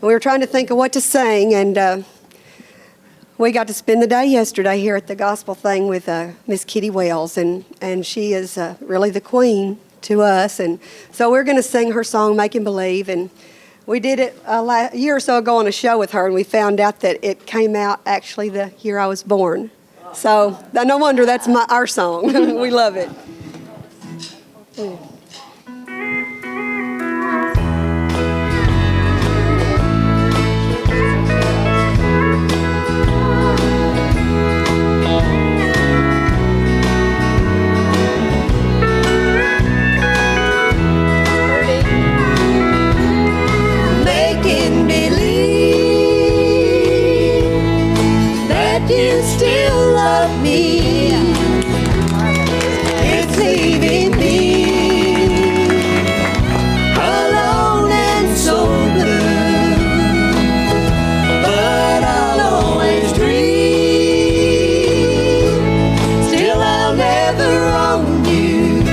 we were trying to think of what to sing, and we got to spend the day yesterday here at the gospel thing with Miss Kitty Wells, and she is really the queen to us. And so we're going to sing her song, Making Believe. And we did it a year or so ago on a show with her, and we found out that it came out actually the year I was born. So no wonder that's our song. We love it. Making believe that you still love me. It's leaving me alone and so blue, but I'll always dream. Still I'll never own you.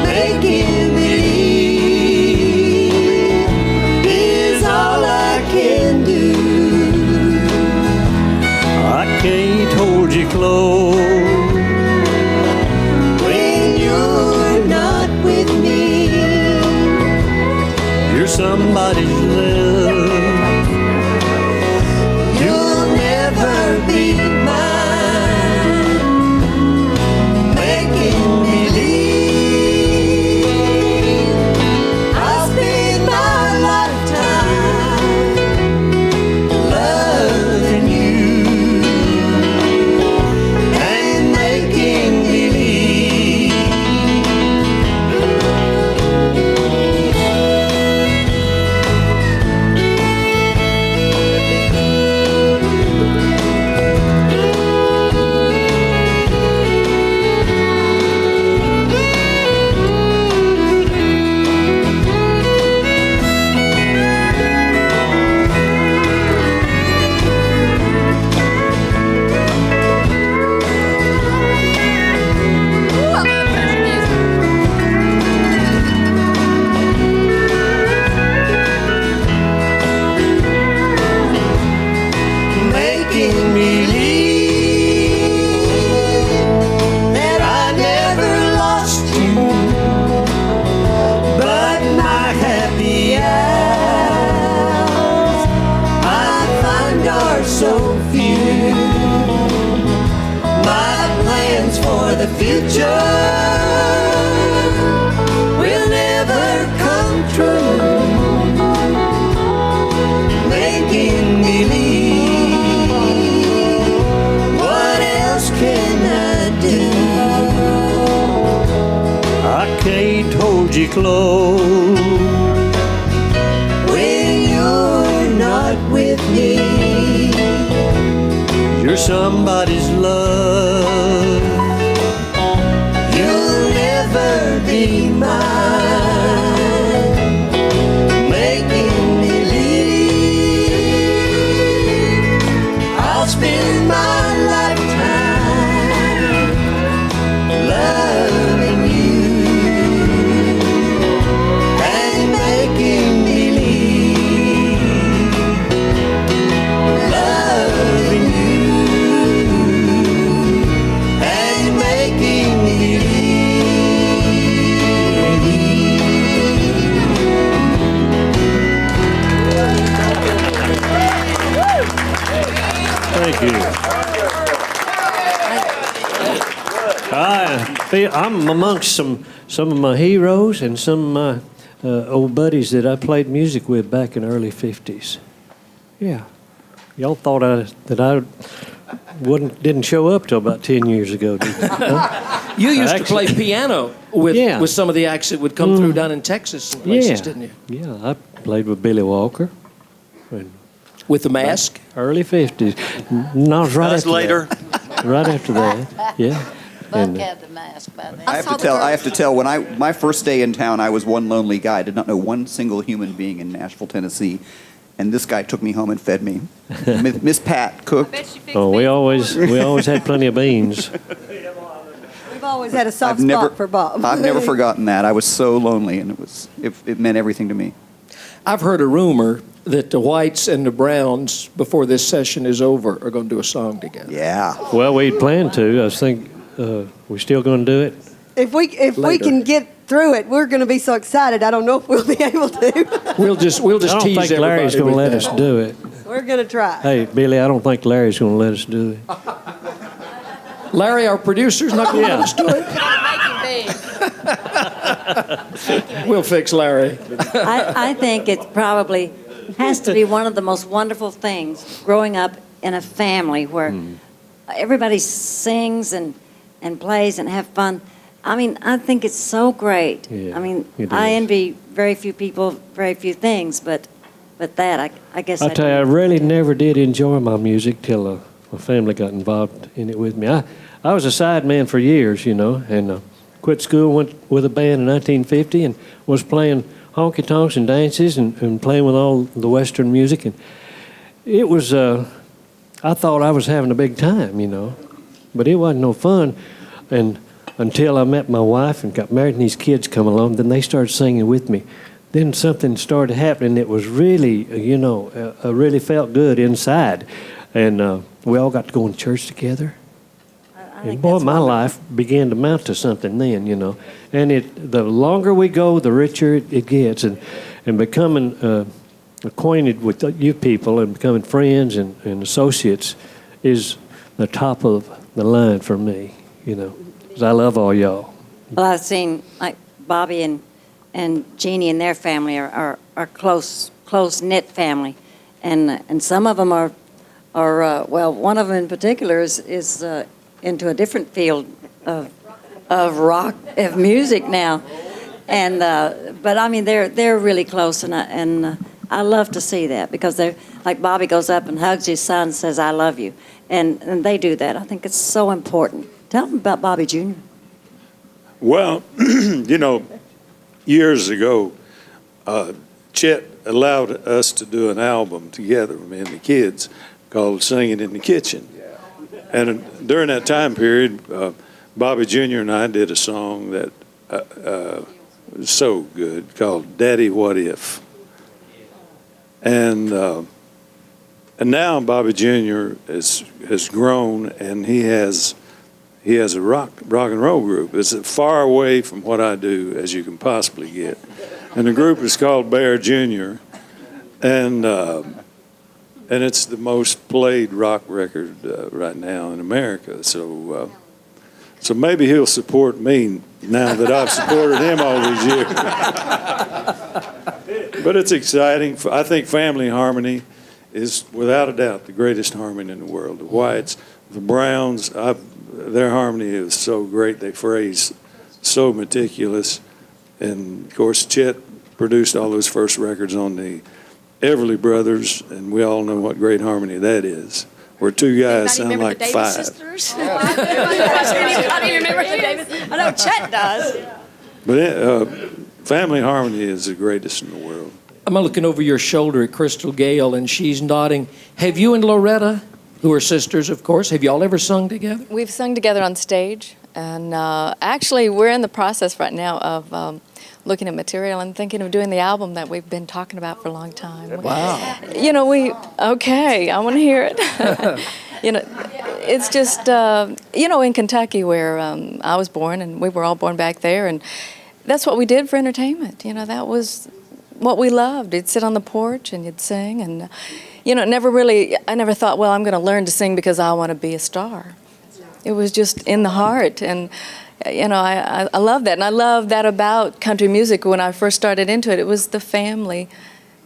Making believe is all I can do. I can't hold you close When you're not with me, you're somebody's love. you'll never be mine. Making believe I'll spend my lifetime loving you and making believe. Making believe that I never lost you, but my happy hours I find are so few. My plans for the future will never come true. Making believe, what else can I do? I can't hold you close When you're not with me, you're somebody's love. you'll never be mine. Making believe I'll spend my lifetime loving you and making believe loving you and making believe. Thank you. I'm amongst some of my heroes and some of my old buddies that I played music with back in the early 50s. Yeah. Y'all thought that I didn't show up till about 10 years ago, did you? Huh? You used to play piano with Yeah. with some of the acts that would come through down in Texas and places, didn't you? Yeah, I played with Billy Walker. And With the mask? early 50s. No, it was right That's after later. that. Right after that, yeah. Buck And, had the mask by then. I have to tell. When my first day in town, I was one lonely guy. I did not know one single human being in Nashville, Tennessee, and this guy took me home and fed me. Miss Pat cooked. we always had plenty of beans. We've always had a soft spot for Bob. I've never forgotten that. I was so lonely, and it meant everything to me. I've heard a rumor that the Whites and the Browns, before this session is over, are going to do a song together. Yeah. Well, we'd planned to. I was thinking, we still going to do it? If we Later. can get through it, we're going to be so excited. I don't know if we'll be able to. We'll just I don't tease think Larry's everybody going to let with us that. do it. We're going to try. Hey, Billy, I don't think Larry's going to let us do it. Larry, our producer's not going to let us do it. We'll fix Larry. I think it probably has to be one of the most wonderful things growing up in a family where everybody sings and plays and have fun. I mean, I think it's so great. Yeah, I mean, it I is. envy very few people, very few things, but that, I guess I tell you, I do. really never did enjoy my music till my family got involved in it with me. I was a side man for years, you know, and quit school, went with a band in 1950 and was playing honky-tonks and dances and playing with all the Western music. And it was, I thought I was having a big time, you know, but it wasn't no fun. And until I met my wife and got married and these kids come along, then they started singing with me. Then something started happening that was really, you know, really felt good inside. And we all got to go in church together. I And think boy, that's my wonderful. life began to mount to something then, you know. And the longer we go, the richer it gets. And becoming acquainted with you people and becoming friends and associates is the top of the line for me, you know. 'Cause I love all y'all. Well, I've seen like Bobby and Jeannie and their family are close knit family, and some of them are well, one of them in particular is into a different field of rock of music now, and but I mean they're really close, and I love to see that because they're like Bobby goes up and hugs his son and says I love you, and they do that. I think it's so important. Tell them about Bobby Jr. Well, you know, years ago, Chet allowed us to do an album together, me and the kids, called Singing in the Kitchen. And during that time period, Bobby Jr. and I did a song that was so good called Daddy, What If? And now Bobby Jr. has grown, and he has a rock and roll group. It's as far away from what I do as you can possibly get. And the group is called Bear Jr. And it's the most played rock record right now in America. So maybe he'll support me now that I've supported him all these years. But it's exciting. I think family harmony is without a doubt the greatest harmony in the world. The Whites, the Browns, their harmony is so great. They phrase so meticulous. And, of course, Chet produced all those first records on the Everly Brothers, and we all know what great harmony that is, where two guys sound like five. Sisters? Anybody remember the Davis? I know Chet does. But family harmony is the greatest in the world. I'm looking over your shoulder at Crystal Gale, and she's nodding. Have you and Loretta, who are sisters, of course, have y'all ever sung together? We've sung together on stage, and actually we're in the process right now of looking at material and thinking of doing the album that we've been talking about for a long time. Wow. You know, okay, I want to hear it. You know, it's just, you know, in Kentucky where I was born, and we were all born back there, and that's what we did for entertainment. You know, that was what we loved. You'd sit on the porch and you'd sing, and you know, I never thought, well, I'm going to learn to sing because I want to be a star. It was just in the heart, and you know, I love that, and I love that about country music. When I first started into it, it was the family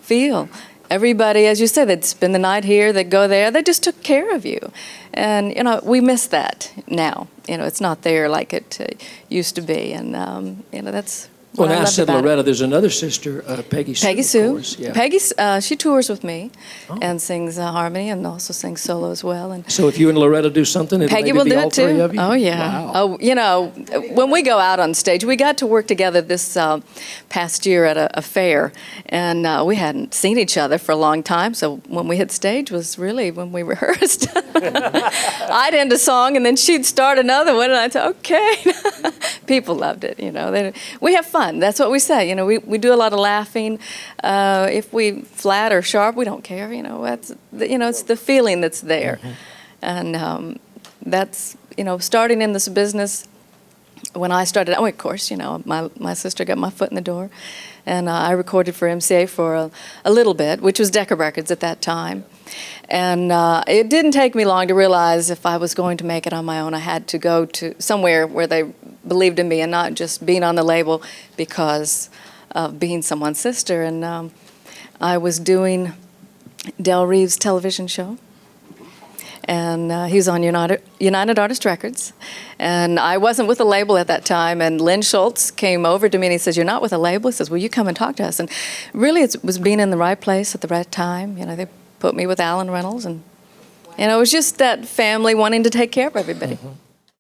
feel. Everybody, as you said, they'd spend the night here, they'd go there, they just took care of you. And, you know, we miss that now. You know, it's not there like it used to be, and, you know, that's When what I I loved said about it. Loretta, there's another sister, Peggy Sue. Peggy of Sue. course, yeah. Peggy, she tours with me and sings harmony and also sings solo as well. And So if you and Loretta do something, it'll Peggy maybe will be do all it three too. of you? Oh yeah. Wow. Oh, you know, when we go out on stage, we got to work together this past year at a fair, and we hadn't seen each other for a long time. So when we hit stage was really when we rehearsed. I'd end a song and then she'd start another one, and I'd say, okay. People loved it. You know, we have fun. fun. That's what we say. You know, we do a lot of laughing. If we flat or sharp, we don't care. You know, it's the feeling that's there, and that's starting in this business. When I started, of course, my sister got my foot in the door, and I recorded for MCA for a little bit, which was Decca Records at that time. And it didn't take me long to realize if I was going to make it on my own, I had to go to somewhere where they believed in me and not just being on the label because of being someone's sister. And I was doing Del Reeves' television show. And he was on United Artist Records. And I wasn't with a label at that time. And Lynn Schultz came over to me and he says, "You're not with a label?" He says, "Will you come and talk to us?" And really it was being in the right place at the right time. They put me with Alan Reynolds. And it was just that family wanting to take care of everybody.